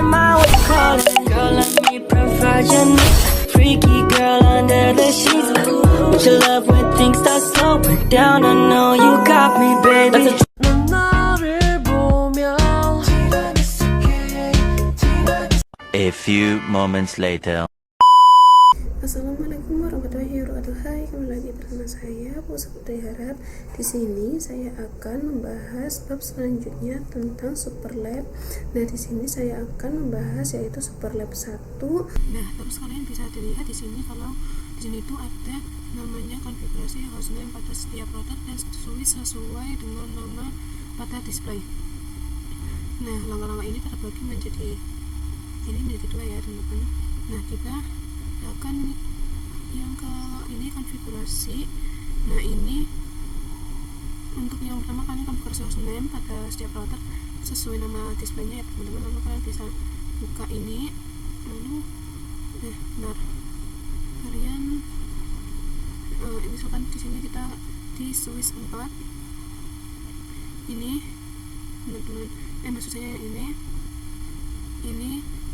mind what's calling. Girl, let me provide your needs. Freaky girl under the sheets. But your love when things start slowing down. I know you got me, baby. 넌 나를 보며 A few moments later. Assalamualaikum warahmatullahi wabarakatuh. Hai, kembali lagi bersama saya Pusat Putri Harap. Di sini saya akan membahas bab selanjutnya tentang Superlab. Nah, di sini saya akan membahas yaitu Superlab 1. Nah, terus kalian bisa dilihat di sini kalau di sini itu ada namanya konfigurasi hostname pada setiap router dan sesuai dengan nama pada display. Nah, langkah-langkah ini terbagi menjadi dua ya, teman-teman. Nah, kita akan yang ke ini konfigurasi. Nah, ini untuk yang pertama kalian konfigurasi hostname pada setiap router sesuai nama displaynya ya, teman-teman. Lalu kalian bisa buka ini, lalu benar kalian misalkan di sini kita di switch 4 ini teman-teman, maksud saya ini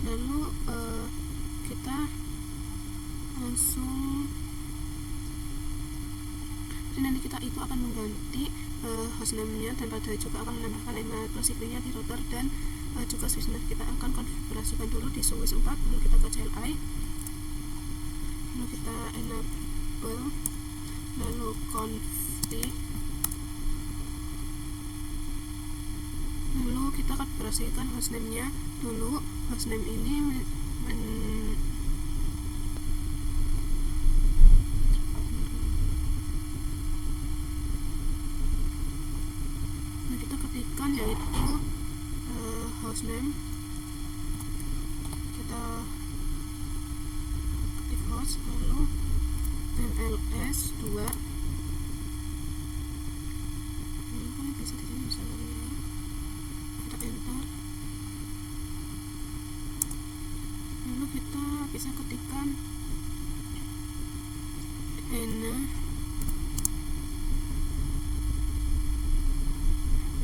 lalu kita langsung nanti kita itu akan mengganti hostname-nya dan pada juga akan menambahkan enable secret-nya di router dan juga switch. Kita akan konfigurasikan dulu di switch 4, lalu kita ke CLI, lalu kita enable, lalu config, lalu kita konfigurasikan hostname-nya dulu. Hostname ini kita ketikkan yaitu hostname, kita ketik host, lalu MLS 2, lalu kalian bisa di sini bisa lihat, kita enter, lalu kita bisa ketikkan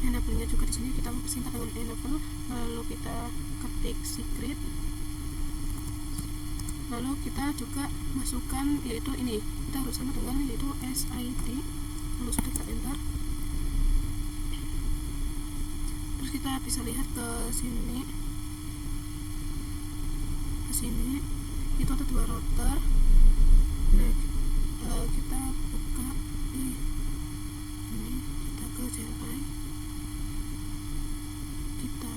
enable-nya juga di sini kita singkat dengan enable, lalu kita ketik secret, lalu kita juga masukkan yaitu ini, kita harus sama dengan yaitu SID, lalu sudah kita enter. Terus kita bisa lihat ke sini itu ada dua router. Nah, kita buka ini, kita ke CLI, kita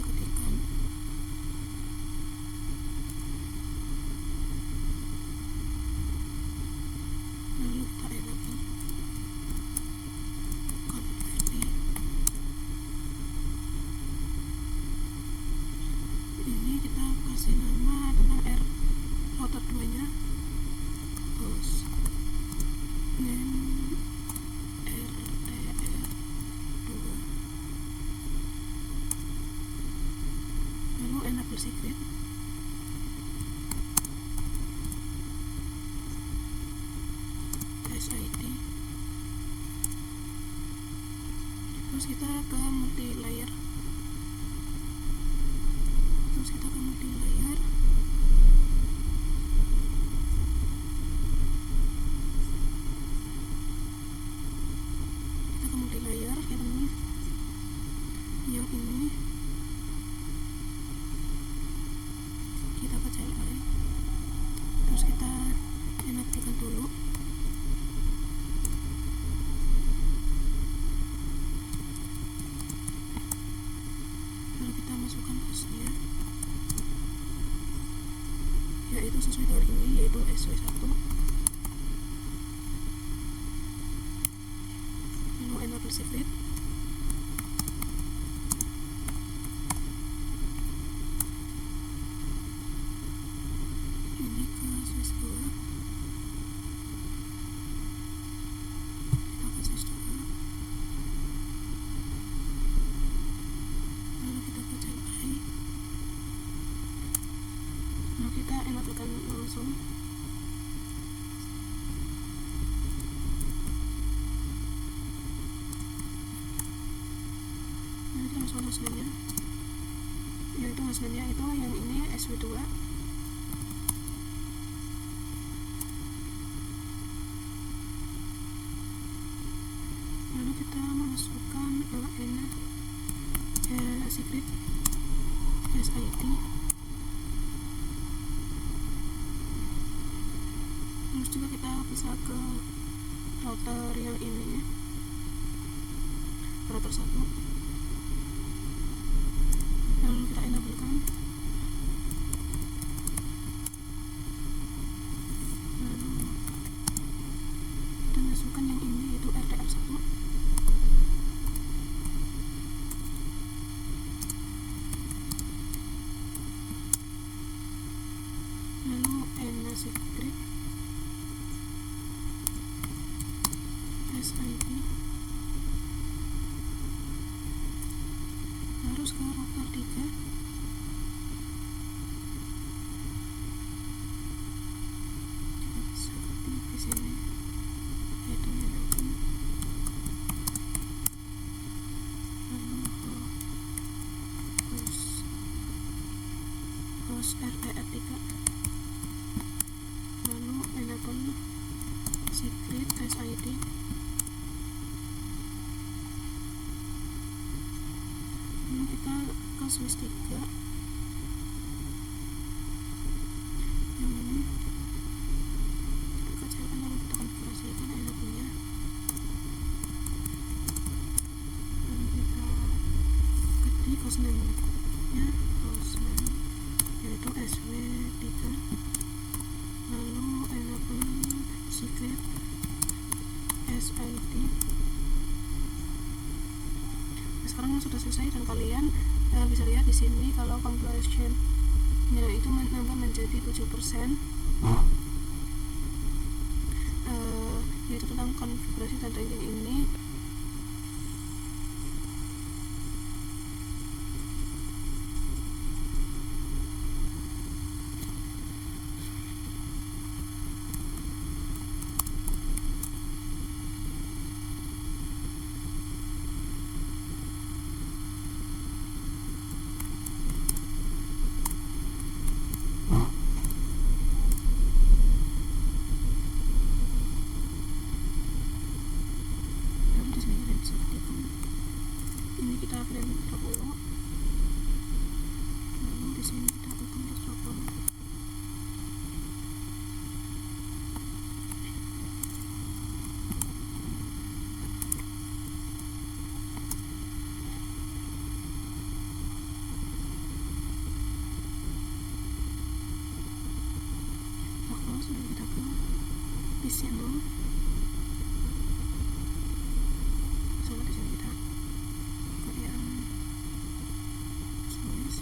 ketikkan lalu kita enable config. Ini kita kasih nama tentang router 2 nya host name RTR2, lalu enable secret, SID, terus kita ke multilayer, ya teman. Yang ini kita ke CLI, terus kita enaktifkan dulu, lalu kita masukkan hostnya yaitu sesuai dengan ini, yaitu SW1, lalu enable secret, ini ke switch 2, kita ke switch 2, lalu kita ke CLI, kita enablekan langsung. Nah, kita masuk houseman-nya, yaitu houseman-nya itu yang ini SW2. Lalu kita masukkan secret SID. Terus juga kita bisa ke router yang ini, router 1. Lalu kita enablekan. Lalu kita masukkan yang ini, yaitu RTR1. Lalu secret SID, harus ke router 3. Kita bisa ketik di sini, yaitu menakun. Lalu host RTR3. Lalu enable secret SID. Lalu kita ke switch 3 yang ini, kita kecilkan lalu kita konfigurasikan enable-nya. Lalu kita ketik hostname-nya, hostname yaitu SW3. Lalu enable secret SID. Sekarang sudah selesai dan kalian bisa lihat di sini kalau completion-nya itu menambah menjadi 7%, yaitu tentang konfigurasi dan ranking ini. Ini kita frame 20. Lalu di sini kita open desktop. Sudah kita ke channel. Sama di sini kita ke yang tulis.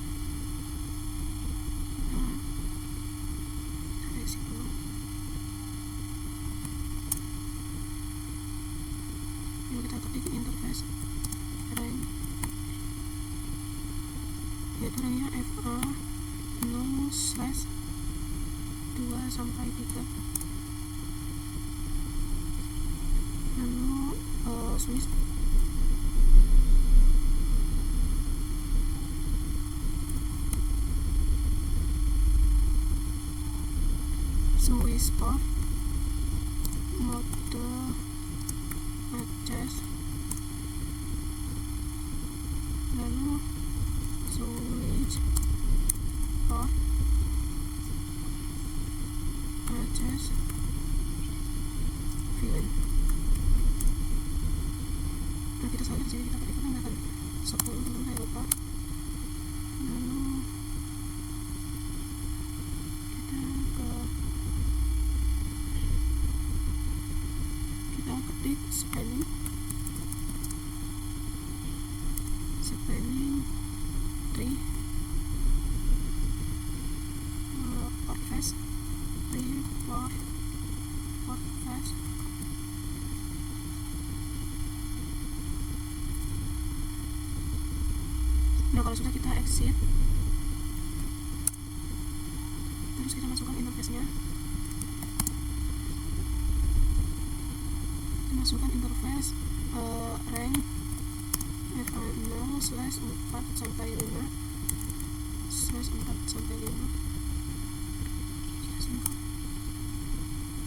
Kita isi dulu. Lalu kita ketik interface rank, yaitu ranknya FA 0/2-3. Lalu switch port mode access, lalu switch port access VLAN. Nah, kita salin sini, kita ketikkan akan 10 dulu, saya lupa. Lalu kita ketik spanning 3 port face 3 port face. Nah, kalau sudah kita exit, Terus kita masukkan interface-nya. Kita masukkan interface rank FA0/4/5/4/5.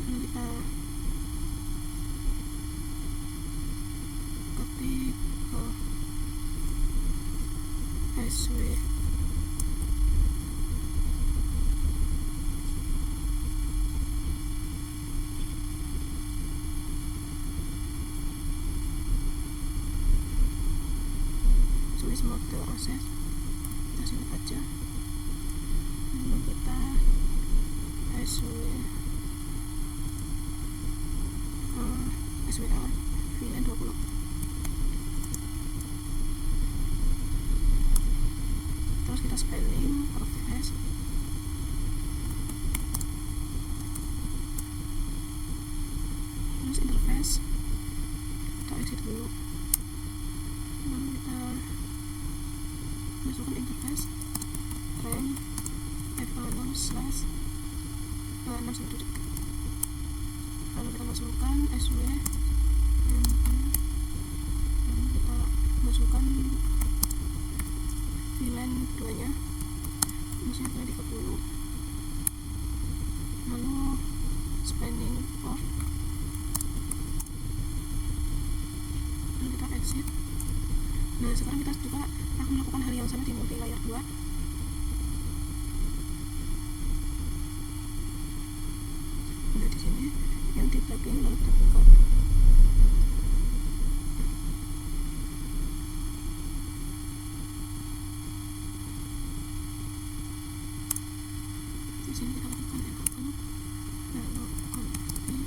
Lalu kita ketik SW. Swiss motor proses kita select aja, lalu kita SWR VLAN 20. Terus kita spelling interface, terus interface kita exit dulu, lalu kita masukkan interface rank FA0/6/7. Lalu kita masukkan SW, lalu kita masukkan VLAN 2 nya, misalnya 30, lalu spanning port, lalu kita exit. Nah, sekarang kita juga akan melakukan hal yang sama di multi layer 2. Nah, di sini yang di plugin lalu kita buka. Di sini kita lakukan enable, lalu config.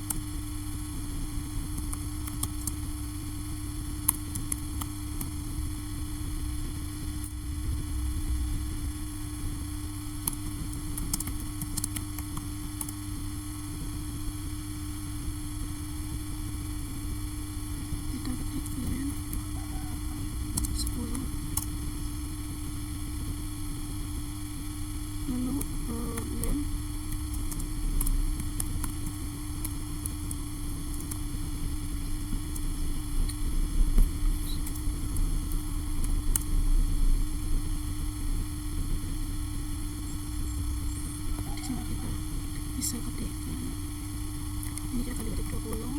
Kita ketik VLAN 10, lalu name, di sini kita bisa ketik ini kita kali ketik 20,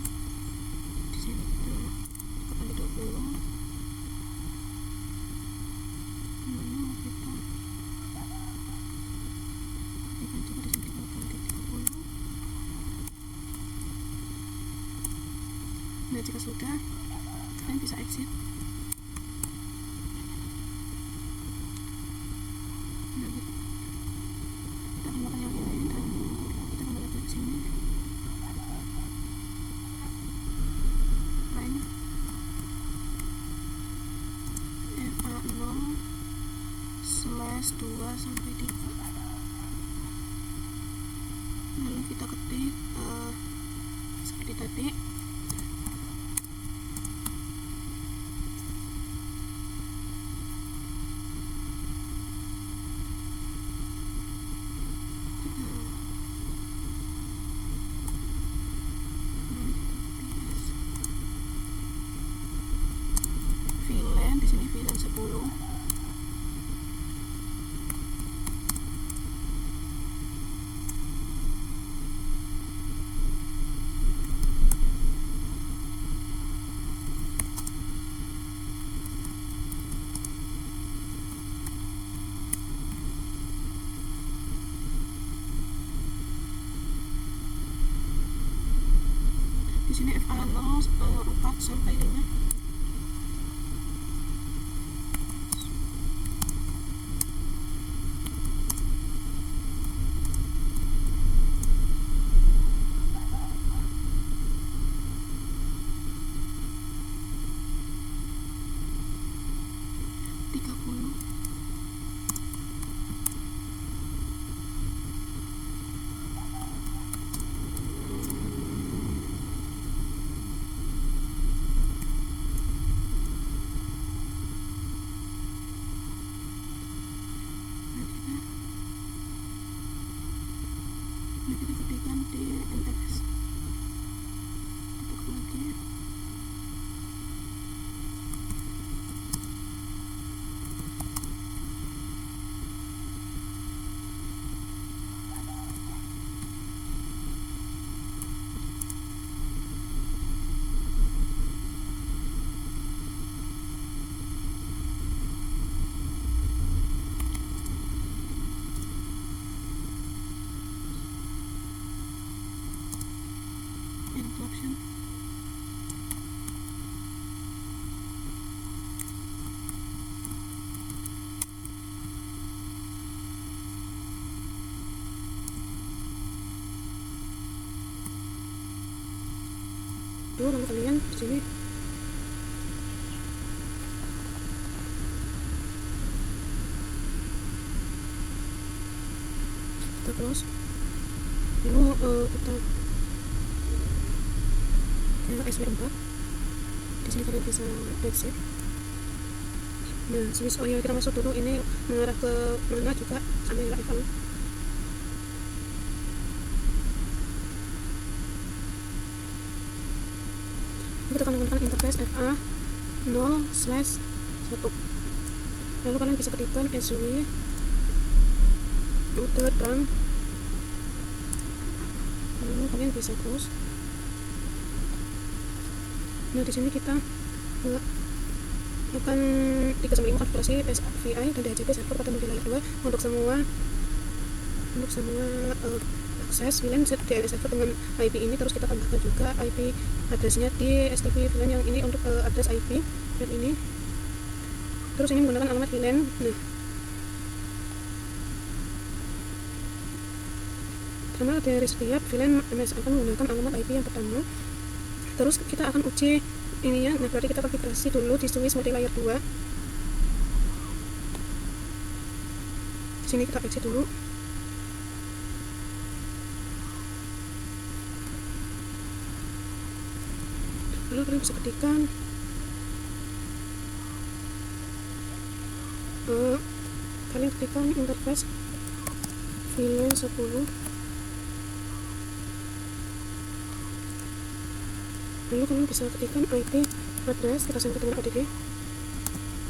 di sini kita kali 20, lalu kita ketikkan juga di sini kali 30. Nah, jika sudah, kalian bisa exit. Nah, kita akan melakukan yang ini dan kita kembali ke sini. Rank FA0/2/3. Lalu kita ketik seperti tadi. VLAN, di sini VLAN 10. Di sini FA0/4/5. lalu kalian di sini kita close, lalu kita ke SV4. Di sini kalian bisa exit. Nah, switch oil kita masuk dulu, ini mengarah ke mana juga sama yang level. Kita akan menggunakan interface FA 0/1. Lalu kalian bisa ketikkan SW mode term, lalu kalian bisa close. Nah, di sini kita akan 3/5 konfigurasi SVI dan DHCP server pada multi layer 2 untuk semua akses VLAN DNS server dengan IP ini. Terus kita tambahkan juga IP addressnya di STP VLAN yang ini untuk address IP dan ini. Terus ini menggunakan alamat VLAN. Nah, karena dari setiap VLAN MS akan menggunakan alamat IP yang pertama. Terus kita akan uji ini ya. Nah, berarti kita konfigurasi dulu di switch multi layer 2. Di sini kita exit dulu. Lalu kalian bisa ketikkan interface VLAN 10. Lalu kalian bisa ketikkan IP address kita sambung dengan ODG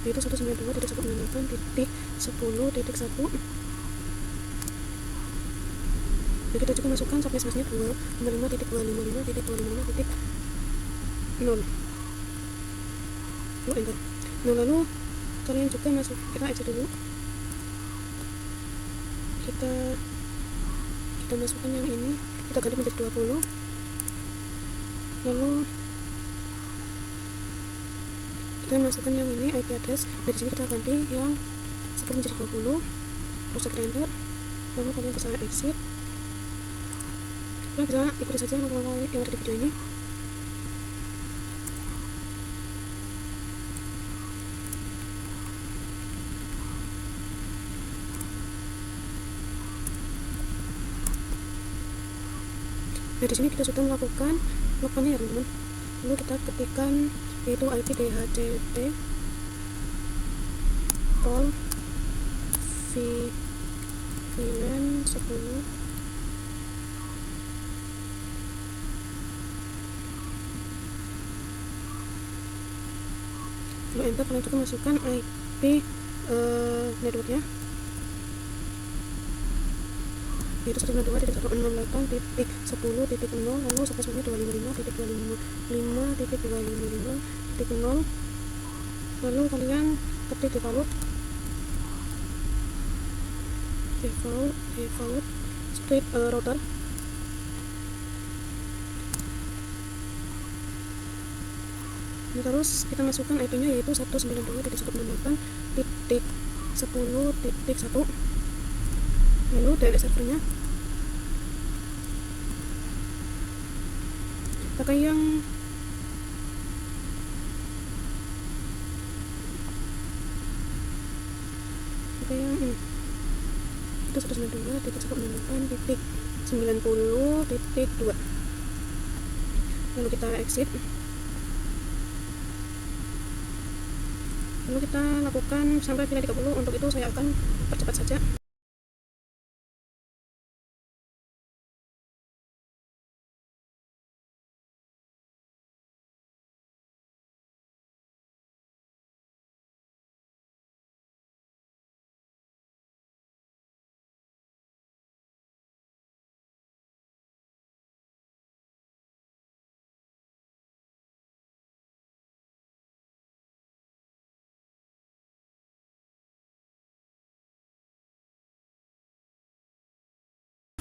yaitu 192.168.10.1. Nah, kita juga masukkan subnetnya 255.255.255.0. lalu enter. Nah, lalu kalian juga kita exit dulu. Kita masukkan yang ini, kita ganti menjadi 20. Lalu kita masukkan yang ini IP address. Nah, di sini kita ganti yang 10 menjadi 20. Terus kita enter. Lalu kalian bisa exit. Kalian bisa ikuti saja langkah-langkah yang ada di video ini. Nah, di sini kita sudah melakukan logoutnya ya teman-teman. Lalu kita ketikkan yaitu IP DHCP role VLAN 10. Lalu enter. Kalian juga masukkan IP networknya yaitu 192.168.10.0, lalu subnetnya 255.255.255.0. lalu kalian ketik default script router. Nah, terus kita masukkan IP nya yaitu 192.168.10.1. lalu DNS servernya pakai yang ini itu 192.168.90.2. lalu kita exit. Lalu kita lakukan sampai VLAN 30. Untuk itu saya akan percepat saja.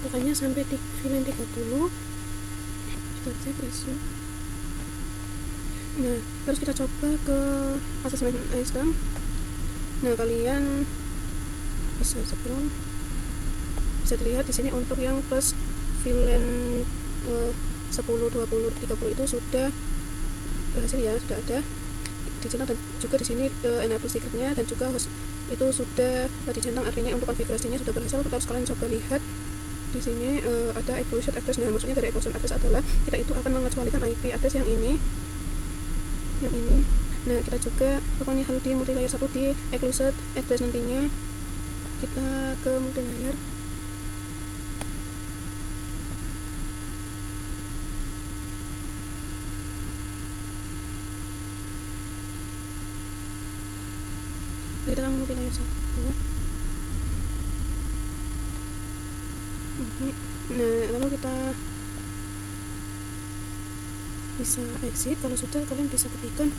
Makanya sampai di VLAN 30 kita cek ratio. Nah, terus kita coba ke asesmen ISDAM. Nah, kalian bisa scroll, bisa dilihat di sini untuk yang plus VLAN 10, 20, 30 itu sudah berhasil ya, sudah ada dicentang, dan juga di sini enable secretnya, dan juga host itu sudah dicentang, artinya untuk konfigurasinya sudah berhasil. Terus kalian coba lihat di sini ada exclusion address. Nah, maksudnya dari exclusion address adalah kita itu akan mengecualikan IP address yang ini. Nah, kita juga pokoknya harus di multilayer 1 di exclusion address, nantinya kita ke multilayer. Kita akan multilayer 1. Nah, lalu kita bisa exit. Kalau sudah, kalian bisa ketikkan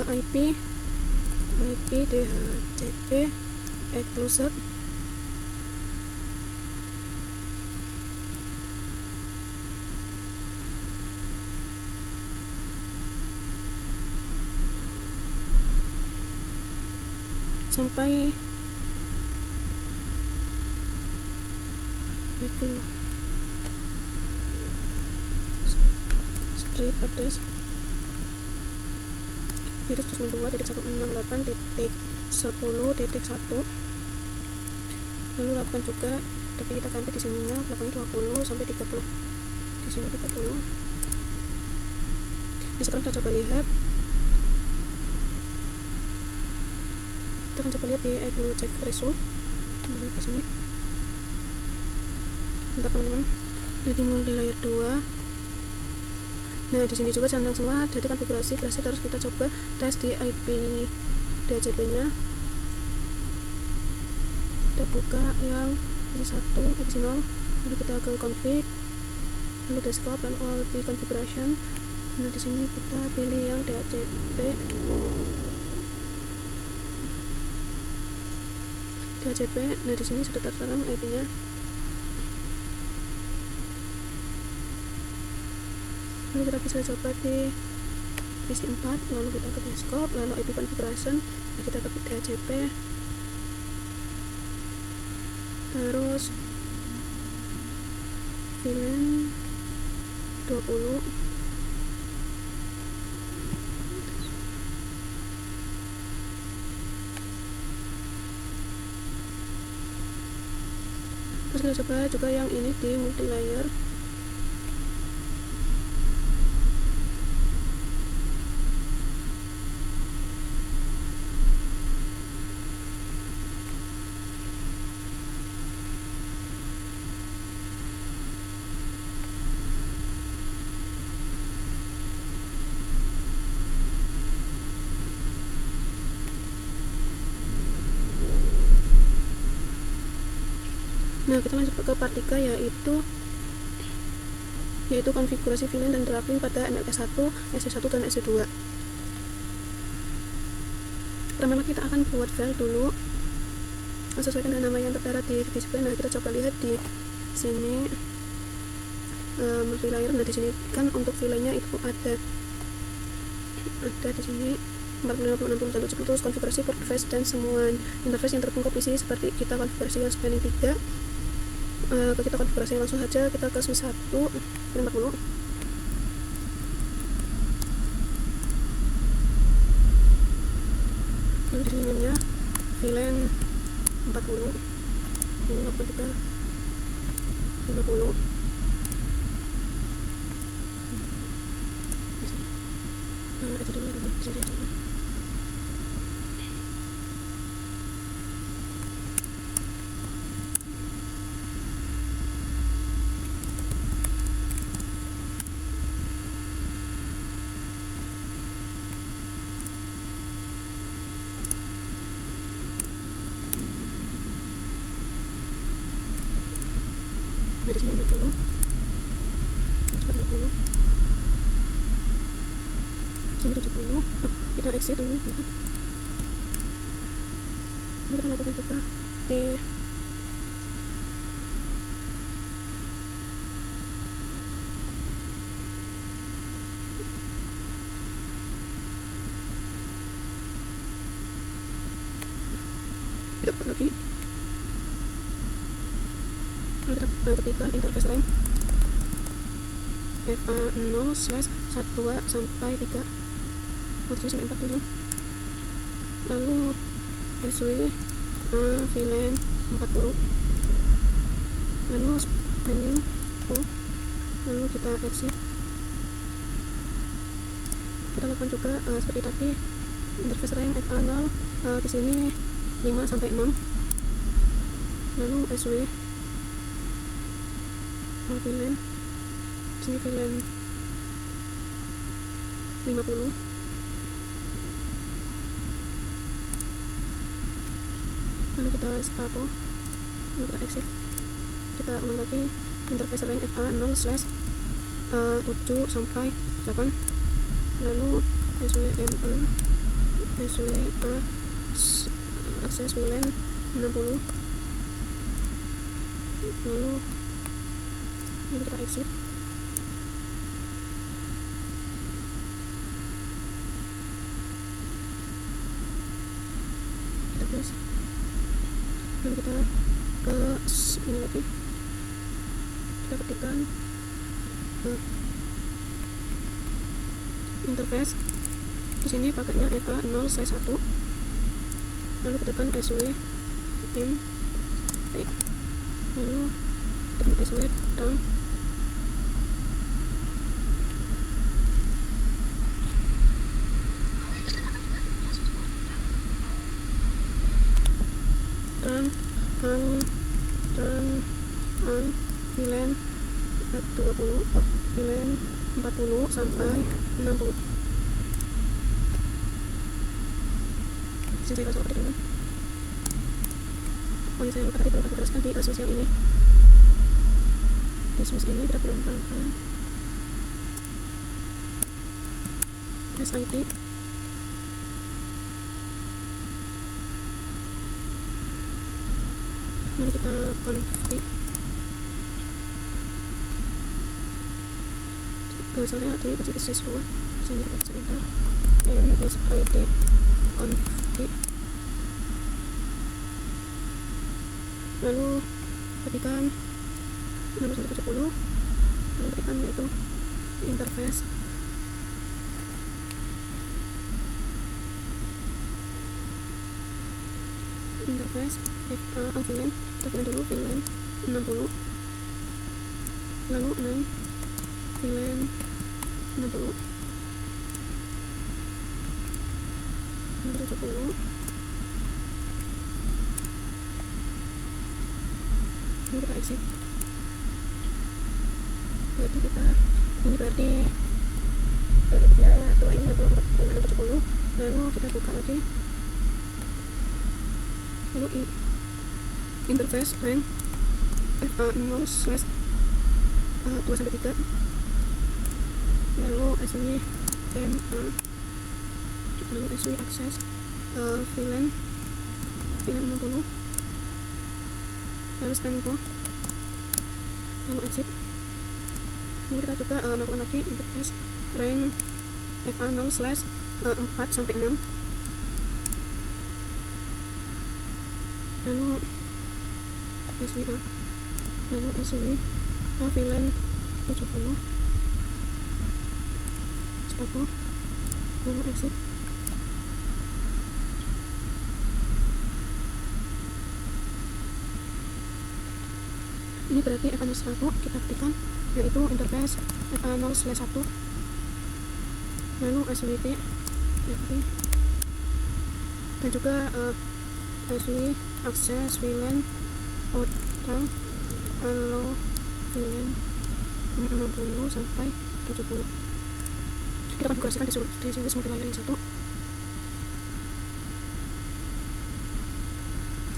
IP DHCP exclusive sampai itu strip address virus 2.168.10.1, lalu lakukan juga, tapi kita ganti di sininya belakangnya 20 sampai 30, di sini 30. Nah, sekarang kita coba lihat, kita akan coba lihat di Eclu check result ke sini. Bentar teman-teman, jadi multilayer 2. Nah, di sini juga centang semua, jadi konfigurasi berhasil. Terus kita coba tes di IP DHCP nya, kita buka yang isi 1, isi 0, lalu kita ke config, lalu desktop dan all the configuration. Nah, di sini kita pilih yang DHCP. Nah, di sini sudah tertera IP nya. Lalu kita bisa coba di PC 4, lalu kita ke desktop, lalu IP configuration, nah kita ke DHCP, terus VLAN 20, terus kita coba juga yang ini di multilayer. Nah, kita lanjut ke part 3, yaitu konfigurasi VLAN dan drafting pada MLK 1, SC1 dan SC2. Pertama kita akan buat file dulu sesuaikan dengan nama yang tertera di display. Nah, kita coba lihat di sini multilayer. Nah, di sini kan untuk VLAN-nya itu ada di sini 40, 50, 60, dan 70. Terus konfigurasi port device dan semua interface yang terhubung ke PC seperti kita konfigurasi yang spanning 3. Kita konfigurasi langsung saja, kita ke switch 1 40. Lalu di sini namanya VLAN 40, ini apa juga 50. Nah, itu dulu di sini aja. Di sini dulu, sini 70. Kita exit dulu. Ini kita lakukan juga di tidak lagi. Ketika interface RAM FA0/12 sampai 3. sampai 47. Lalu SW VLAN 40. Lalu menu lalu kita exit. Kita lakukan juga seperti tadi, interface rank FA0 di sini 5 sampai 6. Lalu SW VLAN, di sini VLAN 50. Lalu kita start, lalu kita exit. Kita ulang lagi interface rank FA0 slash 7 sampai 8. Lalu SWMA akses VLAN 60. Lalu kita exit. Kita close. Lalu kita ke ini lagi, kita ketikkan interface. Di sini pakainya FA0/1. Lalu tekan SW M, lalu tekan SW down. VLAN 20, VLAN 40 sampai 60. Saya langsung update dulu. Oh ya, saya lupa tadi perlu aku teruskan di switch yang ini. Di switch ini kita perlu menambahkan SID. Mari kita config. Misalnya di bagian siswa, sini kita bisa enter MSID config. Lalu ketikkan 6/70. Lalu ketikkan yaitu interface. Interface VLAN, kita pilih dulu VLAN 60. Lalu 6 VLAN 60. Lalu 70. Lalu kita exit. Berarti kita ini berarti ya tuh ini 70. Lalu kita buka lagi. Lalu interface rank FA0/2-3. Lalu SW MA, lalu SW akses VLAN 60. Lalu stempo, lalu exit. Lalu kita juga melakukan lagi interface rank FA0/4 sampai 6. Lalu SWA, lalu SW VLAN 70. Stop, lalu exit. Ini berarti FA0/1 kita ketikkan, yaitu interface FA0/1. Lalu SWT dan juga SW akses VLAN outbound, lalu VLAN 60 sampai 70. Kita konfigurasikan di sini multi layer yang satu.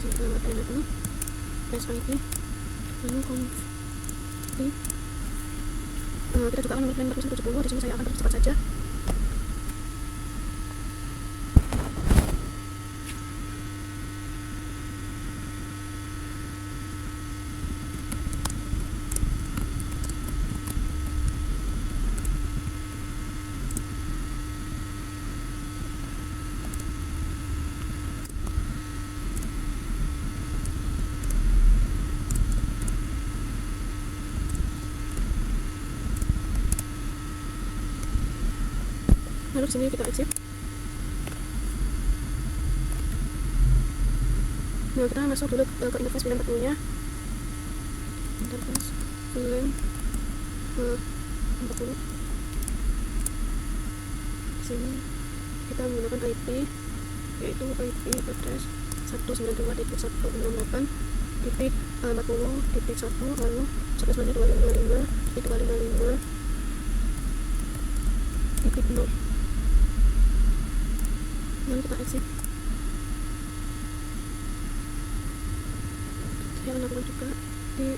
Kita pilih dulu SID, lalu config. Kita juga akan menggunakan 70. Di sini saya akan percepat saja. Lalu di sini kita exit. Nah, kita masuk dulu ke interface VLAN 40 nya. Interface VLAN 40. Di sini kita menggunakan IP, yaitu IP address 192.168 titik 40.1, lalu 192.255.255 titik 0. Lalu kita exit. Saya akan lakukan juga di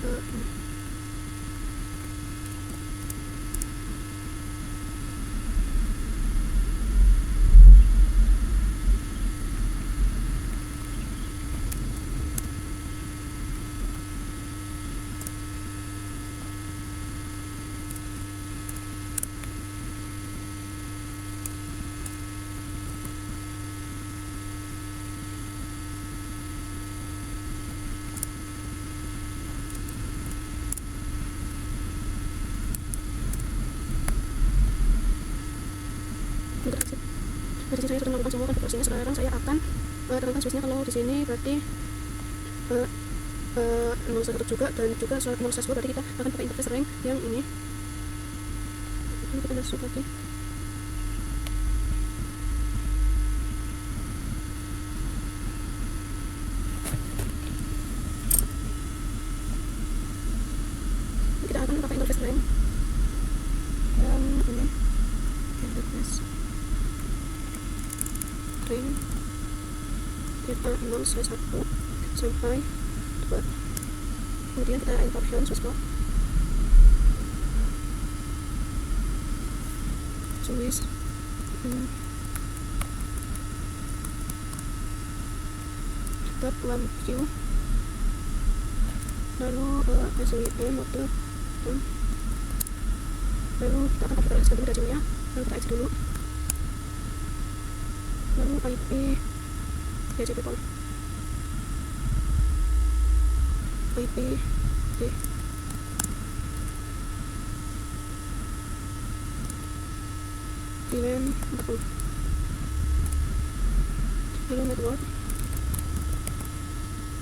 interaksi. Nah, di sini saya sudah melakukan semua konfigurasinya. Sekarang saya akan tekankan switchnya. Kalau di sini berarti 01 juga, dan juga 0/2 berarti kita akan pakai interface rank yang ini. Ini kita masuk lagi. Kita akan pakai interface rank yang ini. Interface rank kita 0/1 sampai 2. Kemudian kita add option switchbox, switch top 1Q, lalu SWE mode on, lalu kita akan konfigurasikan dulu radionya, lalu kita exit dulu, lalu IP DHCP port, IP D, VLAN 40, lalu network,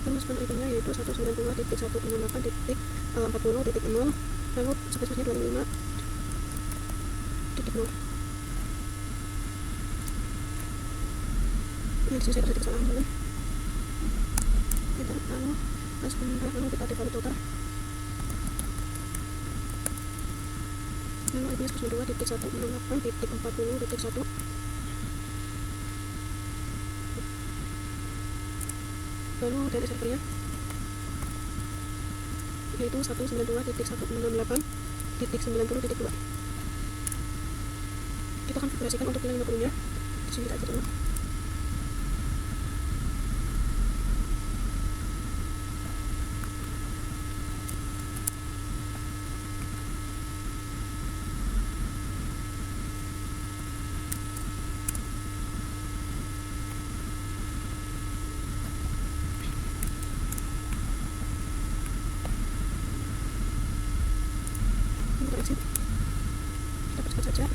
lalu span IP-nya yaitu 192.168.40.0, lalu space-nya 25.0. Nah, disini saya terjadi kesalahan dulu. Kita lalu lalu kita default total, lalu IP-nya 192.168.40.1, lalu DNS servernya yaitu 192.168.90.2. Kita akan konfigurasikan untuk VLAN 50 nya. Di sini kita exit dulu. Kita exit. Kita percepat saja.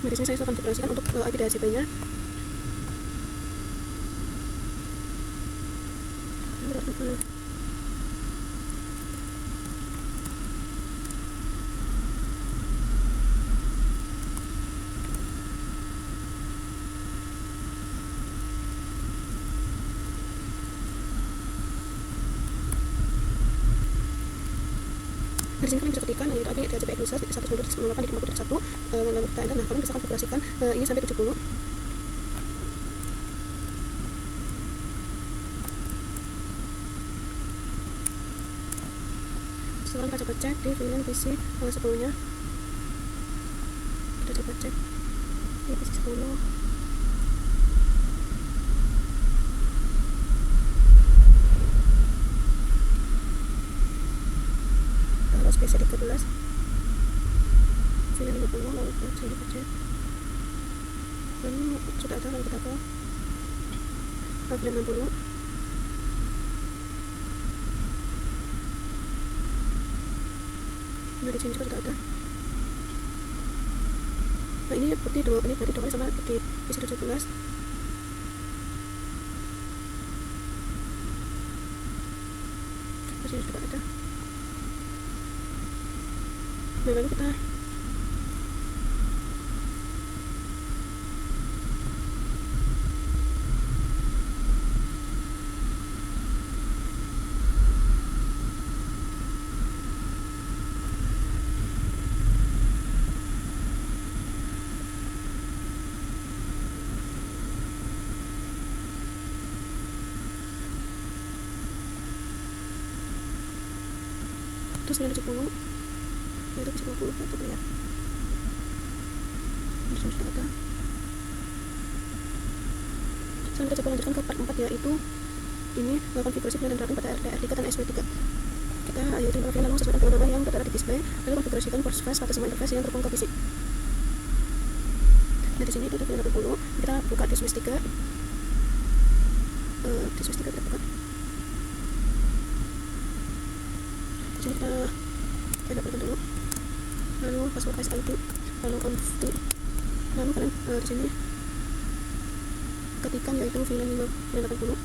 Nah, di sini saya akan konfigurasikan untuk IP DHCP-nya. Nah, di sini kalian bisa ketikkan yaitu IP DHCP eksklusif 192.168.40.1, lalu kita enter. Nah, kalian bisa konfigurasikan ini sampai 70. Sekarang kita coba cek di VLAN PC sebelumnya. kita coba cek di posisi 10. Terus PC di 12 VLAN 50, lalu kita cek lalu sudah ada, lalu kita ke VLAN 60. Nah di sini juga sudah ada. Nah ini berarti dua kali sama di PC 17. Di sini juga ada. Nah lalu kita terus 970, yaitu bisa 20 itu terlihat. Di sini sudah ada. Sekarang kita coba lanjutkan ke part 4, yaitu ini konfigurasi VLAN dan routing pada RDR3 dan SW3. Kita yaitu VLAN lalu sesuaikan dengan nama yang tertera di display, lalu konfigurasikan port space pada semua interface yang terhubung ke PC. Nah di sini itu VLAN 80, kita buka di switch 3. Di switch 3 kita buka. Di sini kita dapatkan dulu, lalu password ID, lalu conf, lalu kalian di sini ketikkan yaitu VLAN 80,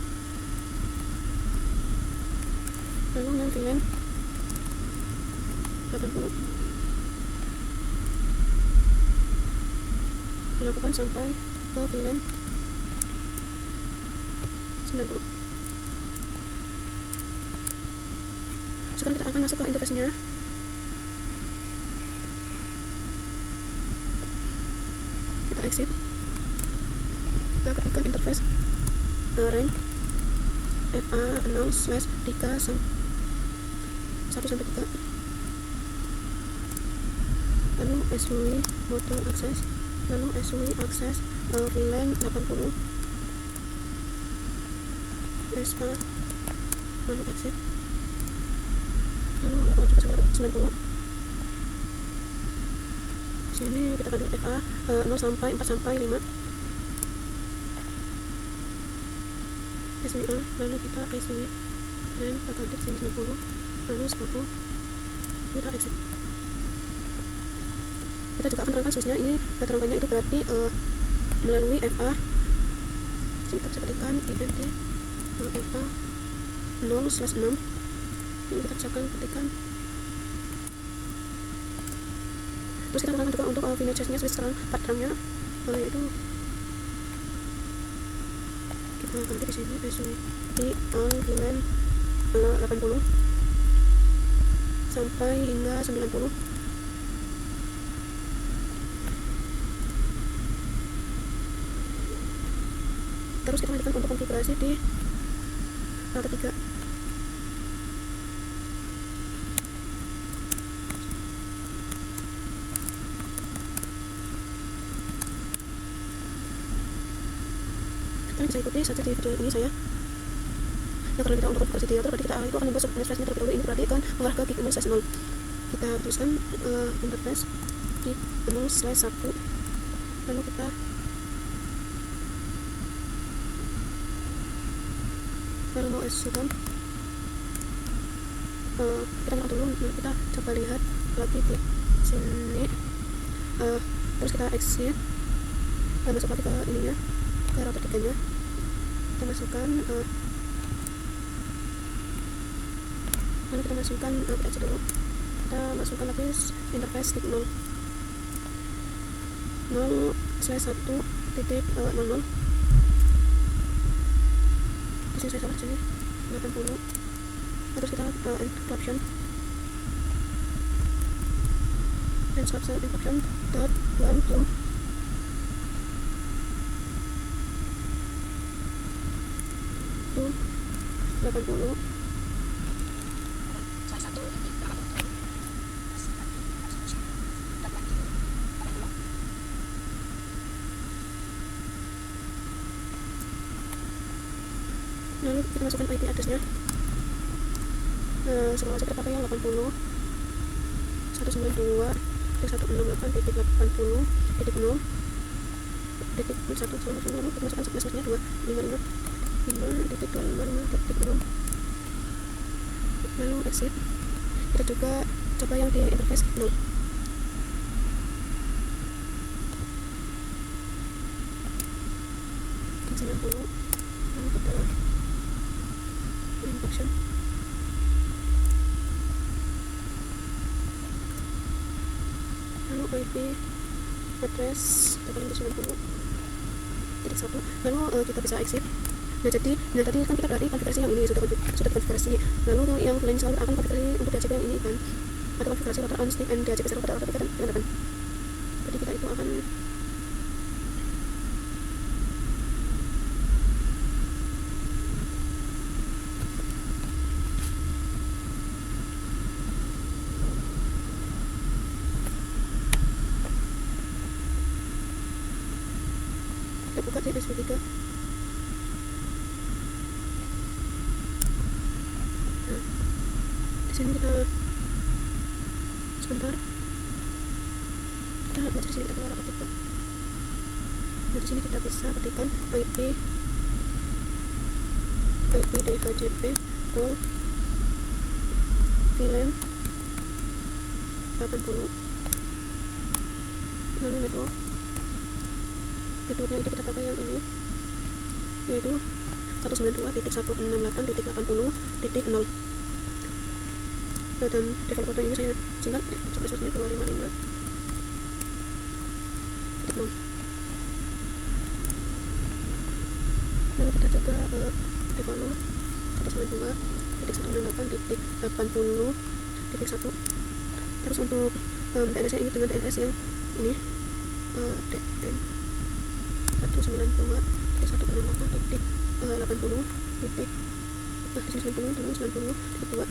lalu name VLAN 80, dilakukan sampai ke VLAN 90. Sekarang kita akan masuk ke interface-nya. Kita exit. Kita ketikkan interface rank FA0/3 1 sampai 3. Lalu SW motor access, lalu SW access VLAN 80 SA, lalu exit. Lalu aku lanjut ke 90. Sini kita akan FA 0 sampai 4 sampai 5 SWA, lalu kita SW dan kita ganti sini 90, lalu 10, kita exit. Kita juga akan terangkan switchnya. Ini terangkannya itu berarti melalui FA. Sini kita bisa ketikkan INT FA 0/6. Ini kita bisa ketikkan. Terus kita terangkan juga untuk finish-nya switch sekarang part terangnya, yaitu kita ganti di sini SWI on VLAN 80 sampai hingga 90. Terus kita lanjutkan untuk konfigurasi di ketiga. Kalian bisa ikuti saja di video ini saya. Nah kalau kita untuk konfigurasi di router, berarti kita itu akan membuat subnet-nya terlebih dahulu. Ini berarti akan mengarah ke gig/0. Kita tuliskan interface di 0/1, lalu kita baru mau execute. Kita nyalakan dulu. Nah, kita coba lihat lagi di sini. Terus kita exit, kita masuk lagi ke ininya, ke router 3-nya. Kita masukkan lalu kita masukkan kita exit dulu. Kita masukkan lagi interface di 0/1.00. Di sini saya salah, sini 80. Terus kita encryption encryption dot one belum. Itu 80. Lalu kita masukkan IP addressnya. Nah, semua kita pakai yang 80 192 168.80.0 titik 1 sama lalu kita masukkan passwordnya 255.5.255.0. lalu exit. Kita juga coba yang di interface 0. Kita 90 lalu kita function. Lalu IP address kita pilih 90.1. lalu kita bisa exit. Nah tadi kan kita dari konfigurasi yang ini sudah konfigurasi. Lalu yang lain selalu akan konfigurasi untuk DHCP yang ini kan, atau konfigurasi router on stick and DHCP server pada router kita gunakan. Jadi kita itu akan kita buka di SP3. Nah, di sini kita sebentar kita baca di sini, kita keluar ketik. Nah, di sini kita bisa ketikkan IP DHCP call VLAN 80. lalu networknya itu kita pakai yang ini, yaitu 192.168.80.0. dan developer ini saya singkat passwordnya 255.0. lalu kita coba develop 192.168.80.1. terus untuk DNS nya ini dengan DNS yang ini DN 192.168.80.90.2.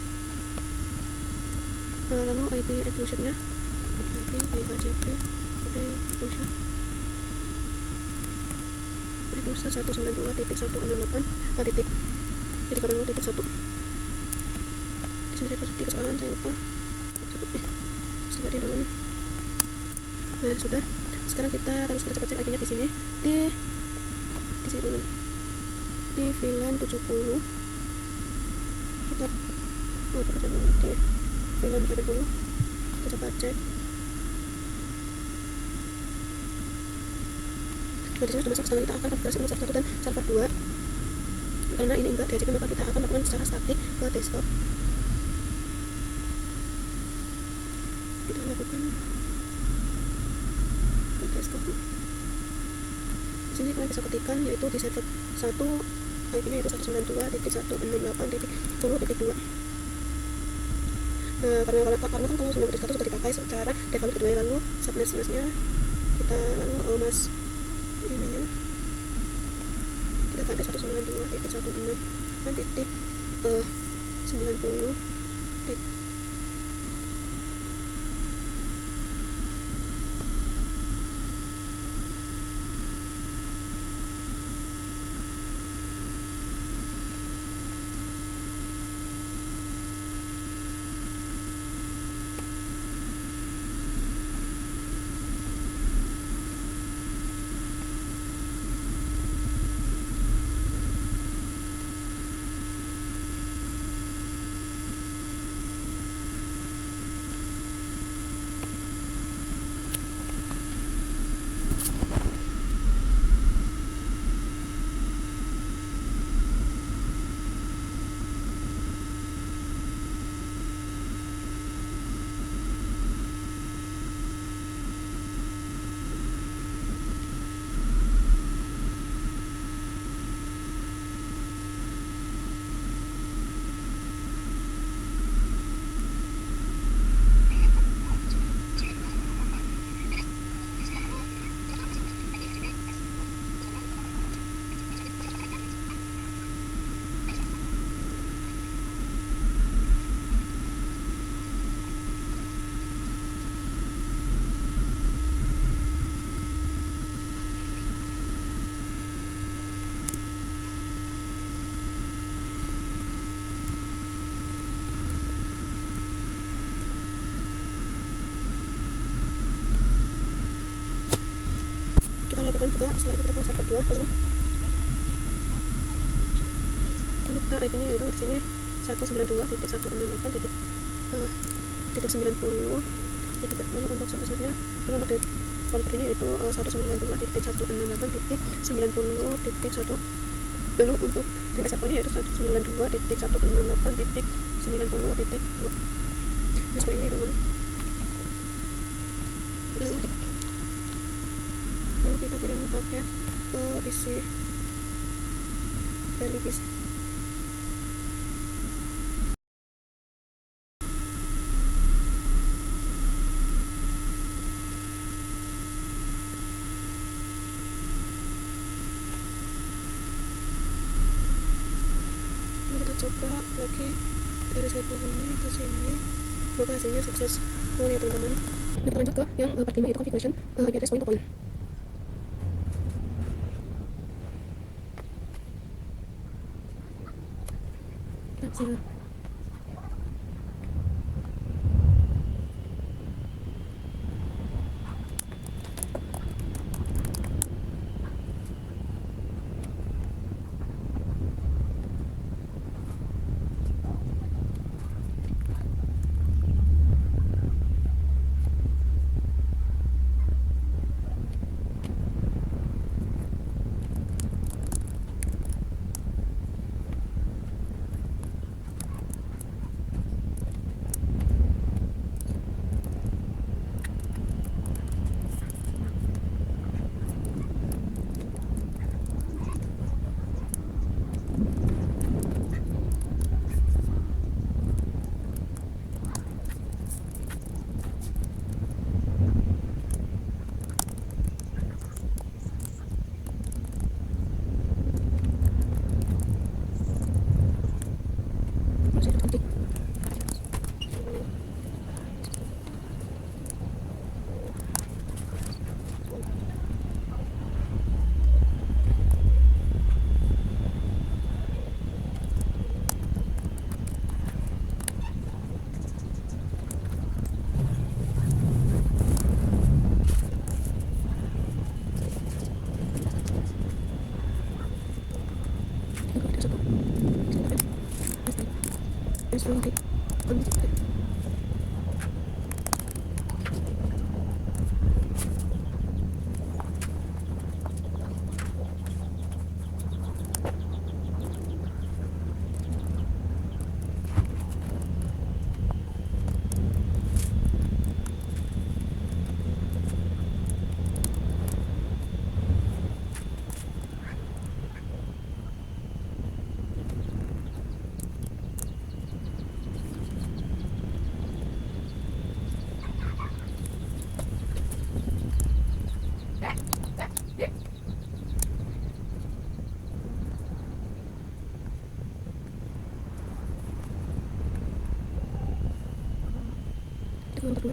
Lalu IP enclosure nya IP DHCP enclosure 192.168.30.1. Di sini saya pasti kesalahan, saya lupa sudah di dalam. Nah sudah, sekarang kita harus cek IP nya di sini di sini dulu, di VLAN 70. kita di VLAN 70 kita coba cek. Nah, di sini sudah masuk. Sekarang kita akan konfigurasi untuk server 1 dan server 2. Karena ini enggak DHCP, maka kita akan lakukan secara statik ke desktop. Kita lakukan ke desktop. Di sini kalian bisa ketikkan, yaitu di server 1 IP-nya itu 192.168.10.2. Karena kan kalau 91 sudah dipakai secara default kedua, lalu subnet-nya kita mas ininya kita pakai 192.168.90. lakukan juga setelah itu kita proses kedua untuk kita IP-nya yaitu di sini 192.168.90 untuk sebesarnya. Lalu untuk foldernya itu 192.168.90. Lalu untuk tingkat sampelnya yaitu 192.168.90. Seperti ini teman. Lalu kita tidak pakai isi dari isi. Kita coba lagi dari satu ini ke sini. Semoga hasilnya sukses ya teman-teman. Kita lanjut ke yang part 5 yaitu configuration IP address point to point. Kita siap. Untuk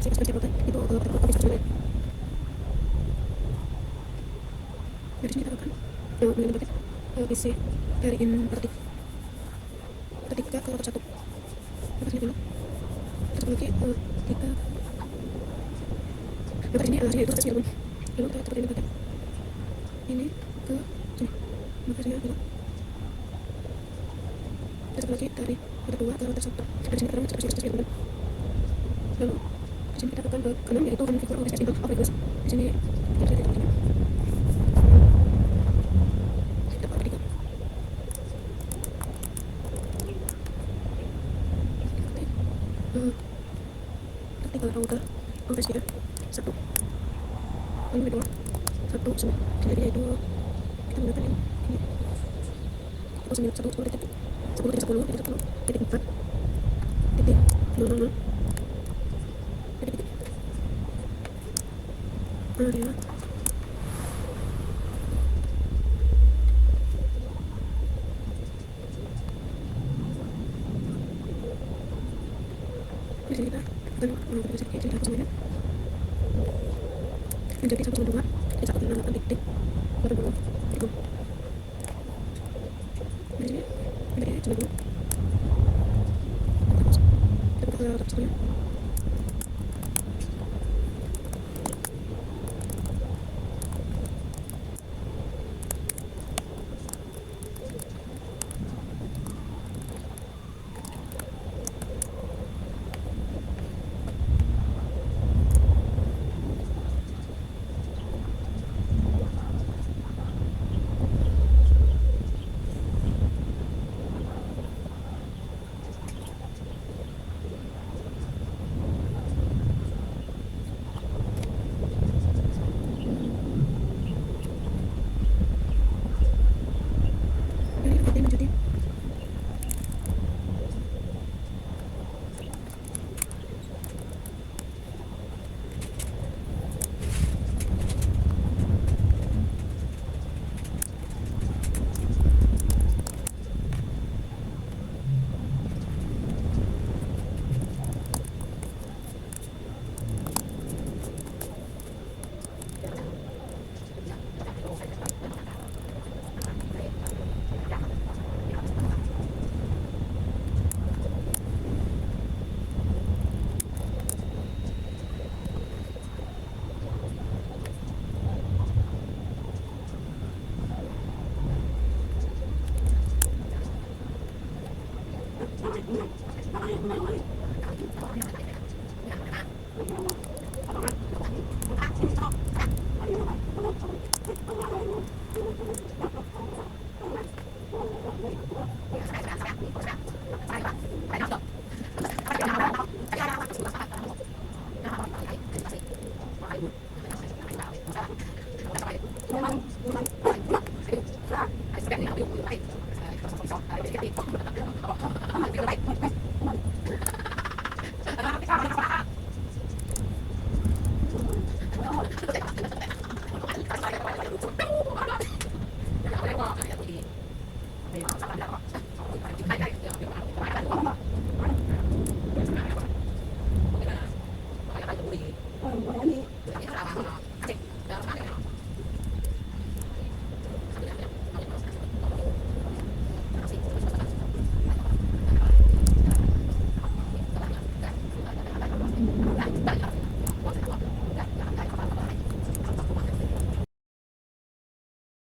saya kasih itu aplikasi lain. Dari sini kita akan menambahkan isi hariin artik ketika ke satu maka sini dulu terus lagi kita maka sini harinya itu spesial lalu kita seperti ini pakai ini ke sini maka sini dulu terus lagi dari roda 2 ke roda 1 dari sini kita spesial lalu di sini kita akan ke kanan yaitu configure OS simple operators di sini kita bisa lihat ketika router OS-nya 1 lalu kedua 1 semua jadi yaitu kita menggunakan ini kita 10 titik 10 titik 4 titik 00 titik area di sini kita akan menggunakan cerita semuanya menjadi 1,2 di 1,8 titik baru dulu itu di sini menjadi 1,2 terus kita buka semuanya menjadi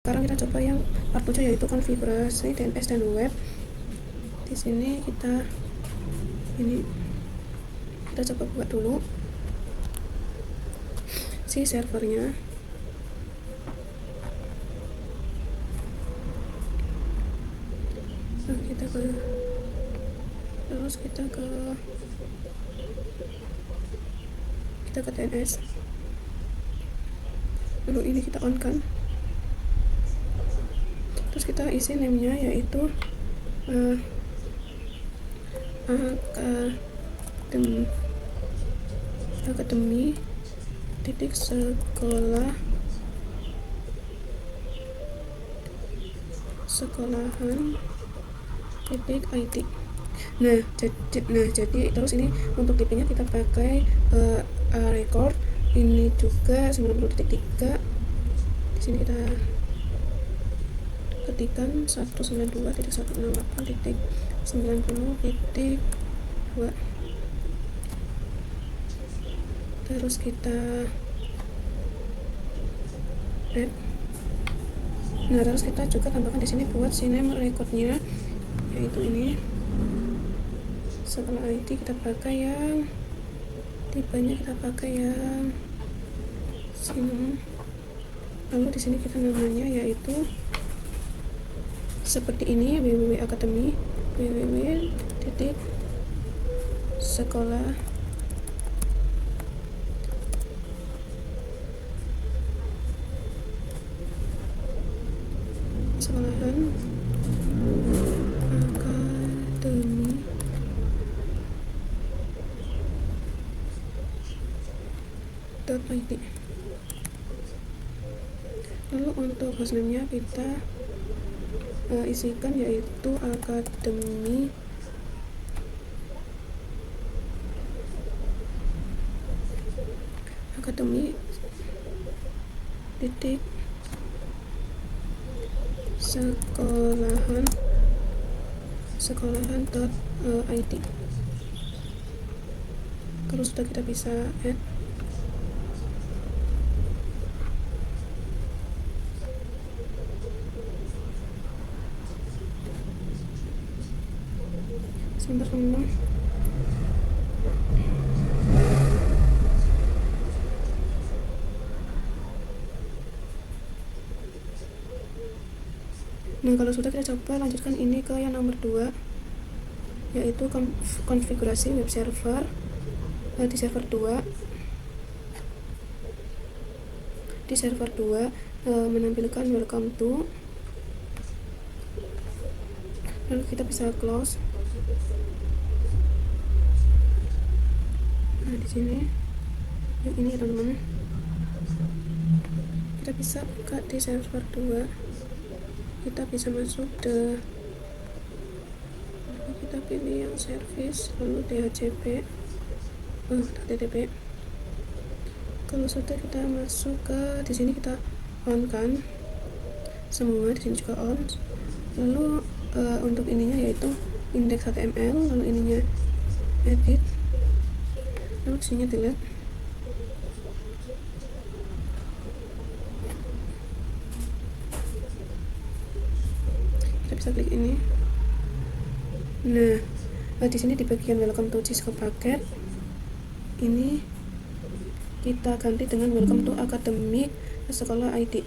sekarang kita coba yang part 7 yaitu konfigurasi DNS dan web. Di sini kita coba buka dulu si servernya. Nah, kita ke DNS. Lalu ini kita on kan. Terus kita isi namenya yaitu akademi titik sekolahan titik IT. Jadi terus ini untuk tipenya kita pakai record ini juga 90.3. Di sini kita ketikkan 192.168.90.2. Terus kita add. Terus kita juga tambahkan di sini buat name recordnya, yaitu ini. Setelah ID kita pakai yang tipenya kita pakai yang sini. Lalu di sini kita namanya yaitu seperti ini, www.academy, www.sekolah sekolahan akademi .id. Lalu untuk hostname-nya kita isikan yaitu akademi titik sekolahan.id. Kalau sudah kita bisa add. Sebentar teman-teman. Kalau sudah kita coba lanjutkan ini ke yang nomor 2, yaitu konfigurasi web server. Di server 2 menampilkan welcome to. Lalu kita bisa close. Di sini yang ini teman-teman, kita bisa buka di server 2. Kita bisa masuk kita pilih yang service, lalu DHCP HTTP. Kalau sudah kita masuk ke di sini, kita on kan semua, di sini juga on. Lalu untuk ininya yaitu index.html, lalu ininya edit, lalu di sini delete. Kita bisa klik ini. Di sini di bagian welcome to Cisco packet ini kita ganti dengan welcome to academy sekolah ID.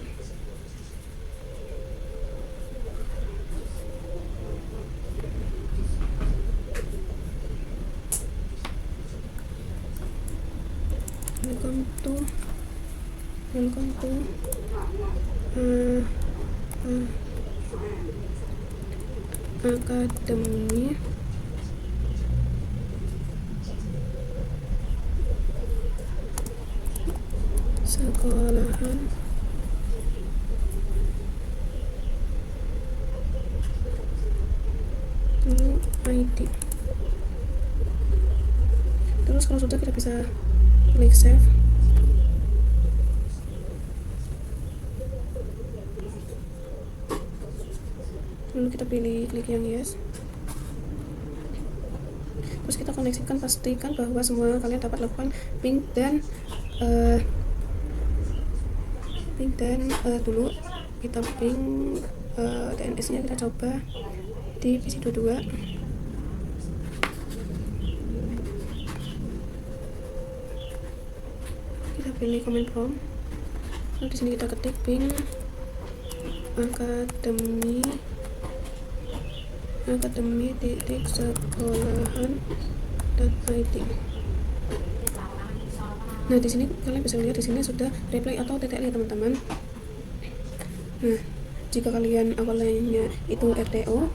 Welcome to akademi sekolahan ID. Terus kalau sudah kita bisa klik save. Lalu kita pilih klik yang yes. Terus kita koneksikan, pastikan bahwa semua kalian dapat lakukan ping dan dulu kita ping DNS nya, kita coba di PC 22. Kita pilih command prompt, lalu di sini kita ketik ping akademi titik sekolahan.id. Di sini kalian bisa lihat di sini sudah reply atau TTL ya teman-teman. Jika kalian awalnya itu RTO,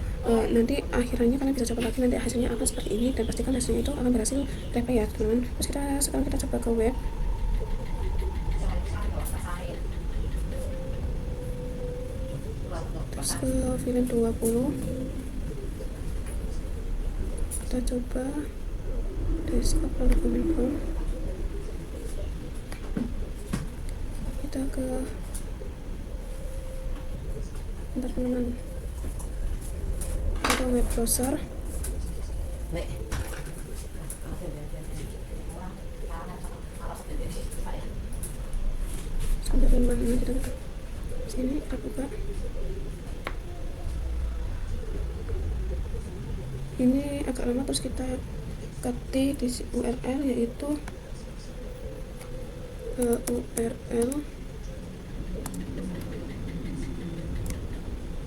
nanti akhirnya kalian bisa coba lagi, nanti hasilnya akan seperti ini, dan pastikan hasilnya itu akan berhasil reply ya teman-teman. Terus sekarang kita coba ke web. Terus ke VLAN 20. kita coba desktop lalu Kominfo. Kita ke teman-teman atau web browser. Sampai di mana kita sini, kita buka. Ini agak lama, terus kita ketik di URL yaitu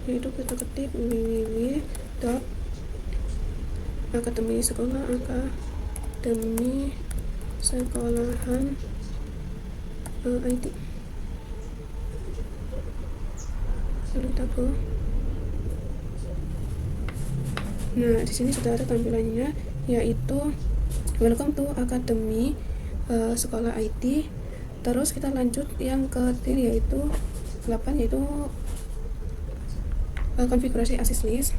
kita ketik www.akademi sekolah akademi sekolahan IT. Lalu kita go. Nah, di sini sudah ada tampilannya, yaitu welcome to akademi sekolah IT. Terus kita lanjut yang ketiga yaitu 8, yaitu konfigurasi ASIS list.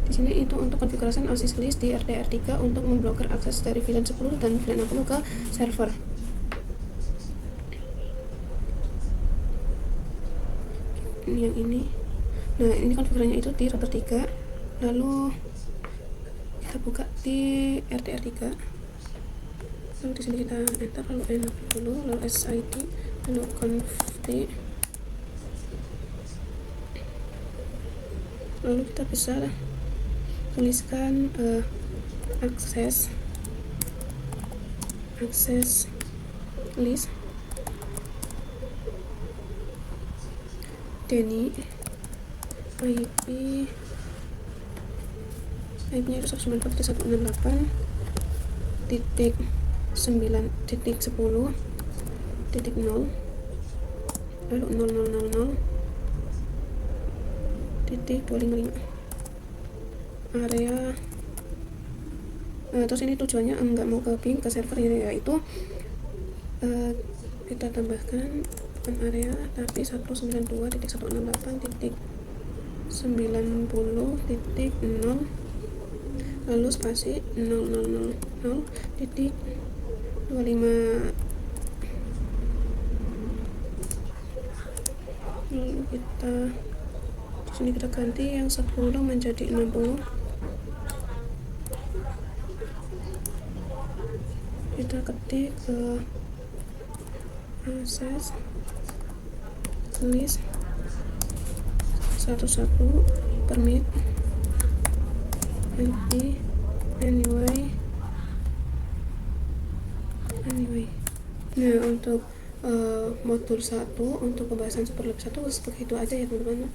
Di sini itu untuk konfigurasi ASIS list di RDR3 untuk memblokir akses dari VLAN 10 dan VLAN 60 ke server. Ini yang ini. Nah, ini konfigurasinya itu di router 3. Lalu kita buka di RDR3. Lalu di sini kita enter, lalu enable dulu, lalu SID, lalu config. Lalu kita bisa tuliskan akses list Denny IP-nya itu 192.168.9.10.0 lalu 0000.255 area. Terus ini tujuannya nggak mau ke ping ke server ini, yaitu kita tambahkan bukan area tapi 192.168.90.0 lalu spasi 0000.25. lalu kita di sini kita ganti yang 10 menjadi 60. Kita ketik akses list 11 permit IP anyway. Nah, untuk modul 1 untuk pembahasan Superlab 1 begitu aja ya teman-teman.